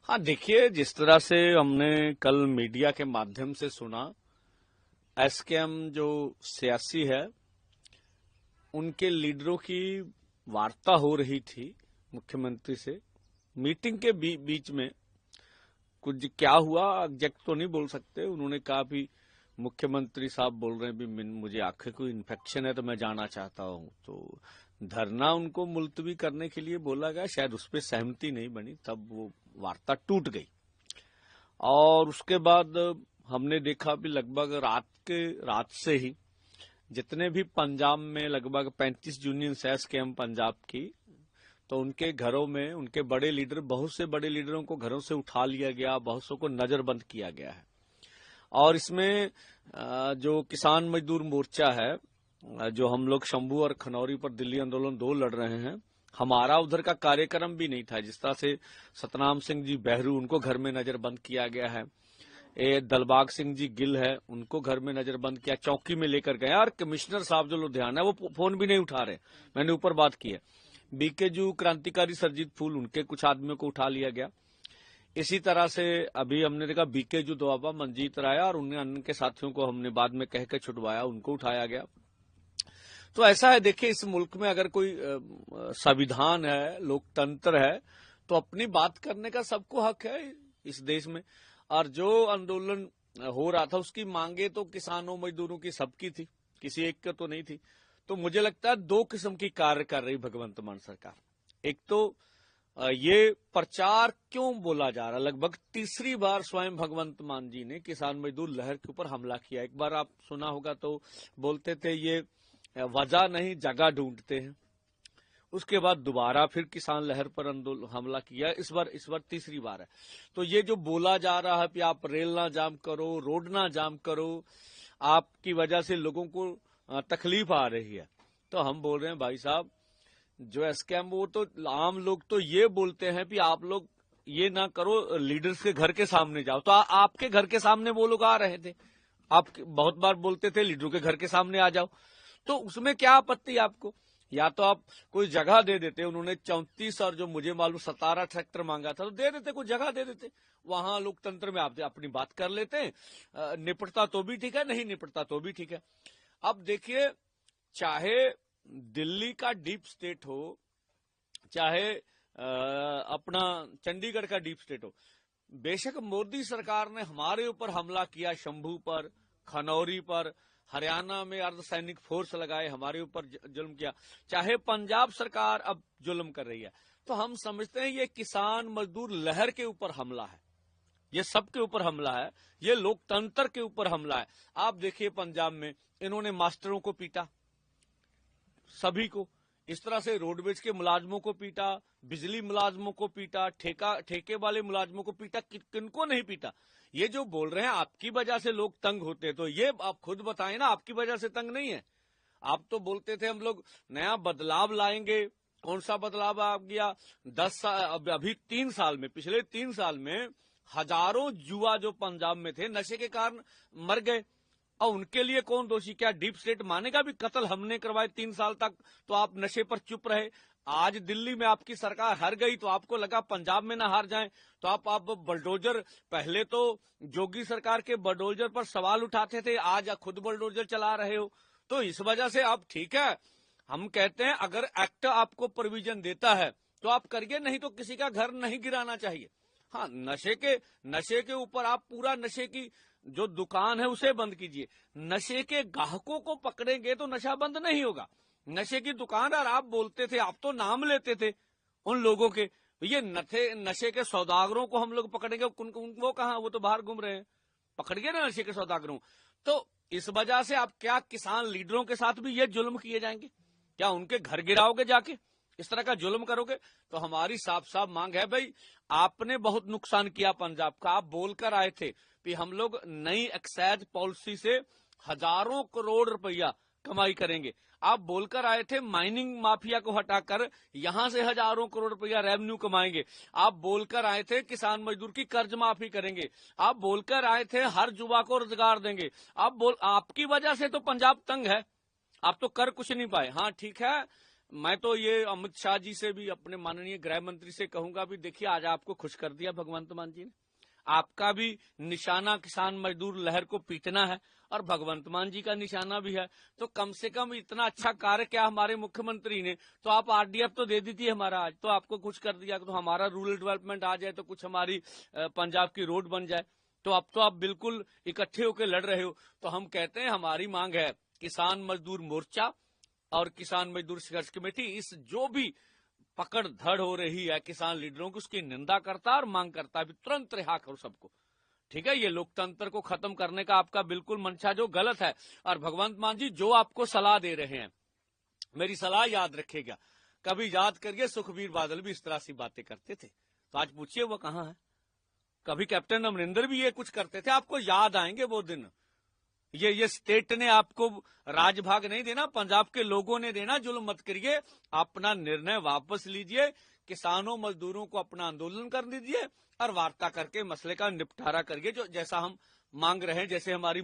हाँ, देखिए, जिस तरह से हमने कल मीडिया के माध्यम से सुना, एसकेएम जो सियासी है, उनके लीडरों की वार्ता हो रही थी मुख्यमंत्री से। मीटिंग के बीच में कुछ क्या हुआ एग्जैक्ट तो नहीं बोल सकते। उन्होंने कहा भी मुख्यमंत्री साहब बोल रहे हैं भी मुझे आंखें को इन्फेक्शन है तो मैं जाना चाहता हूं। तो धरना उनको मुलतवी करने के लिए बोला गया, शायद उस पर सहमति नहीं बनी, तब वो वार्ता टूट गई। और उसके बाद हमने देखा भी लगभग रात से ही जितने भी पंजाब में लगभग 35 यूनियन एसकेएम पंजाब की, तो उनके घरों में उनके बड़े लीडर, बहुत से बड़े लीडरों को घरों से उठा लिया गया, बहुत सौ को नजरबंद किया गया है। और इसमें जो किसान मजदूर मोर्चा है, जो हम लोग शंभू और खनौरी पर दिल्ली आंदोलन 2 लड़ रहे हैं, हमारा उधर का कार्यक्रम भी नहीं था। जिस तरह से सतनाम सिंह जी बहरू, उनको घर में नजरबंद किया गया है। दलबाग सिंह जी गिल है, उनको घर में नजरबंद किया, चौकी में लेकर गए। और कमिश्नर साहब जो लुधियाना है, वो फोन भी नहीं उठा रहे। मैंने ऊपर बात की है। बीकेजू क्रांतिकारी सरजीत फूल, उनके कुछ आदमियों को उठा लिया गया। इसी तरह से अभी हमने देखा बीकेजू दोआबा मंजीत राय और उनके साथियों को हमने बाद में कह के छुड़वाया, उनको उठाया गया। तो ऐसा है, देखिए, इस मुल्क में अगर कोई संविधान है, लोकतंत्र है, तो अपनी बात करने का सबको हक है इस देश में। और जो आंदोलन हो रहा था, उसकी मांगे तो किसानों मजदूरों की सबकी थी, किसी एक का तो नहीं थी। तो मुझे लगता है 2 किस्म की कार्य कर रही भगवंत मान सरकार। एक तो ये प्रचार क्यों बोला जा रहा, लगभग तीसरी बार स्वयं भगवंत मान जी ने किसान मजदूर लहर के ऊपर हमला किया। एक बार आप सुना होगा तो बोलते थे ये वजह नहीं जगह ढूंढते हैं। उसके बाद दोबारा फिर किसान लहर पर हमला किया। इस बार तीसरी बार है। तो ये जो बोला जा रहा है कि आप रेल ना जाम करो, रोड ना जाम करो, आपकी वजह से लोगों को तकलीफ आ रही है, तो हम बोल रहे हैं भाई साहब, जो एसकेएम, वो तो आम लोग तो ये बोलते हैं कि आप लोग ये ना करो, लीडर्स के घर के सामने जाओ। तो आपके घर के सामने वो लोग आ रहे थे, आप बहुत बार बोलते थे लीडरों के घर के सामने आ जाओ, तो उसमें क्या आपत्ति आपको? या तो आप कोई जगह दे देते। उन्होंने 34 और जो मुझे मालूम 17 ट्रैक्टर मांगा था, तो दे देते, कोई जगह दे देते। वहां लोकतंत्र में आप अपनी बात कर लेते हैं, निपटता तो भी ठीक है, नहीं निपटता तो भी ठीक है। अब देखिए, चाहे दिल्ली का डीप स्टेट हो, चाहे अपना चंडीगढ़ का डीप स्टेट हो, बेशक मोदी सरकार ने हमारे ऊपर हमला किया, शंभू पर, खनौरी पर, हरियाणा में अर्धसैनिक फोर्स लगाए, हमारे ऊपर जुल्म किया, चाहे पंजाब सरकार अब जुल्म कर रही है, तो हम समझते हैं ये किसान मजदूर लहर के ऊपर हमला है, ये सबके ऊपर हमला है, ये लोकतंत्र के ऊपर हमला है। आप देखिए, पंजाब में इन्होंने मास्टरों को पीटा, सभी को, इस तरह से रोडवेज के मुलाजमों को पीटा, बिजली मुलाजमों को पीटा, ठेके वाले मुलाजमों को पीटा, किनको नहीं पीटा? ये जो बोल रहे हैं आपकी वजह से लोग तंग होते, तो ये आप खुद बताएं ना, आपकी वजह से तंग नहीं है। आप तो बोलते थे हम लोग नया बदलाव लाएंगे। कौन सा बदलाव आ गया? 10 साल, अभी 3 साल में, पिछले 3 साल में हजारों युवा जो पंजाब में थे नशे के कारण मर गए, और उनके लिए कौन दोषी? क्या डीप स्टेट मानेगा भी कत्ल हमने करवाए 3 साल तक, तो आप नशे पर चुप रहे? आज दिल्ली में आपकी सरकार हार गई, तो आपको लगा पंजाब में ना हार जाए, तो आप बुलडोजर, पहले तो जोगी सरकार के बुलडोजर पर सवाल उठाते थे, आज खुद बुलडोजर चला रहे हो। तो इस वजह से आप, ठीक है, हम कहते हैं अगर एक्ट आपको प्रोविजन देता है तो आप करिए, नहीं तो किसी का घर नहीं गिराना चाहिए। हाँ, नशे के ऊपर आप पूरा, नशे की जो दुकान है उसे बंद कीजिए, नशे के ग्राहकों को पकड़ेंगे तो नशा बंद नहीं होगा। नशे की दुकान, और आप बोलते थे, आप तो नाम लेते थे उन लोगों के, ये नशे के सौदागरों को हम लोग पकड़ेंगे, वो कहां? वो तो बाहर घूम रहे हैं, पकड़िए ना नशे के सौदागरों। तो इस वजह से आप क्या किसान लीडरों के साथ भी ये जुल्म किए जाएंगे? क्या उनके घर गिराओगे जाके, इस तरह का जुल्म करोगे? तो हमारी साफ साफ मांग है, भाई, आपने बहुत नुकसान किया पंजाब का। आप बोलकर आए थे कि हम लोग नई एक्साइज पॉलिसी से हजारों करोड़ रुपया कमाई करेंगे। आप बोलकर आए थे माइनिंग माफिया को हटाकर यहां से हजारों करोड़ रुपया रेवेन्यू कमाएंगे। आप बोलकर आए थे किसान मजदूर की कर्ज माफी करेंगे। आप बोलकर आए थे हर युवा को रोजगार देंगे। आपकी वजह से तो पंजाब तंग है, आप तो कर कुछ नहीं पाए। हाँ ठीक है, मैं तो ये अमित शाह जी से भी, अपने माननीय गृह मंत्री से कहूंगा भी, देखिए आज आपको खुश कर दिया भगवंत मान जी ने। आपका भी निशाना किसान मजदूर लहर को पीटना है और भगवंत मान जी का निशाना भी है। तो कम से कम इतना अच्छा कार्य क्या हमारे मुख्यमंत्री ने, तो आप आरडीएफ तो दे दी थी हमारा, आज तो आपको कुछ कर दिया, तो हमारा रूरल डेवलपमेंट आ जाए, तो कुछ हमारी पंजाब की रोड बन जाए, तो अब तो आप बिल्कुल इकट्ठे होकर लड़ रहे हो। तो हम कहते हैं हमारी मांग है किसान मजदूर मोर्चा और किसान मजदूर संघर्ष कमेटी इस जो भी पकड़ धड़ हो रही है किसान लीडरों की, उसकी निंदा करता है और मांग करता है भी तुरंत रिहा करो सबको। ठीक है, ये लोकतंत्र को खत्म करने का आपका बिल्कुल मंशा जो गलत है। और भगवंत मान जी जो आपको सलाह दे रहे हैं, मेरी सलाह याद रखेगा, कभी याद करिए सुखबीर बादल भी इस तरह से बातें करते थे, तो आज पूछिए वो कहां है। कभी कैप्टन अमरिंदर भी ये कुछ करते थे, आपको याद आएंगे वो दिन। ये स्टेट ने आपको राजभाग नहीं देना, पंजाब के लोगों ने देना। जुल्म मत करिए, अपना निर्णय वापस लीजिए, किसानों मजदूरों को अपना आंदोलन कर दीजिए और वार्ता करके मसले का निपटारा करिए, जो जैसा हम मांग रहे हैं, जैसे हमारी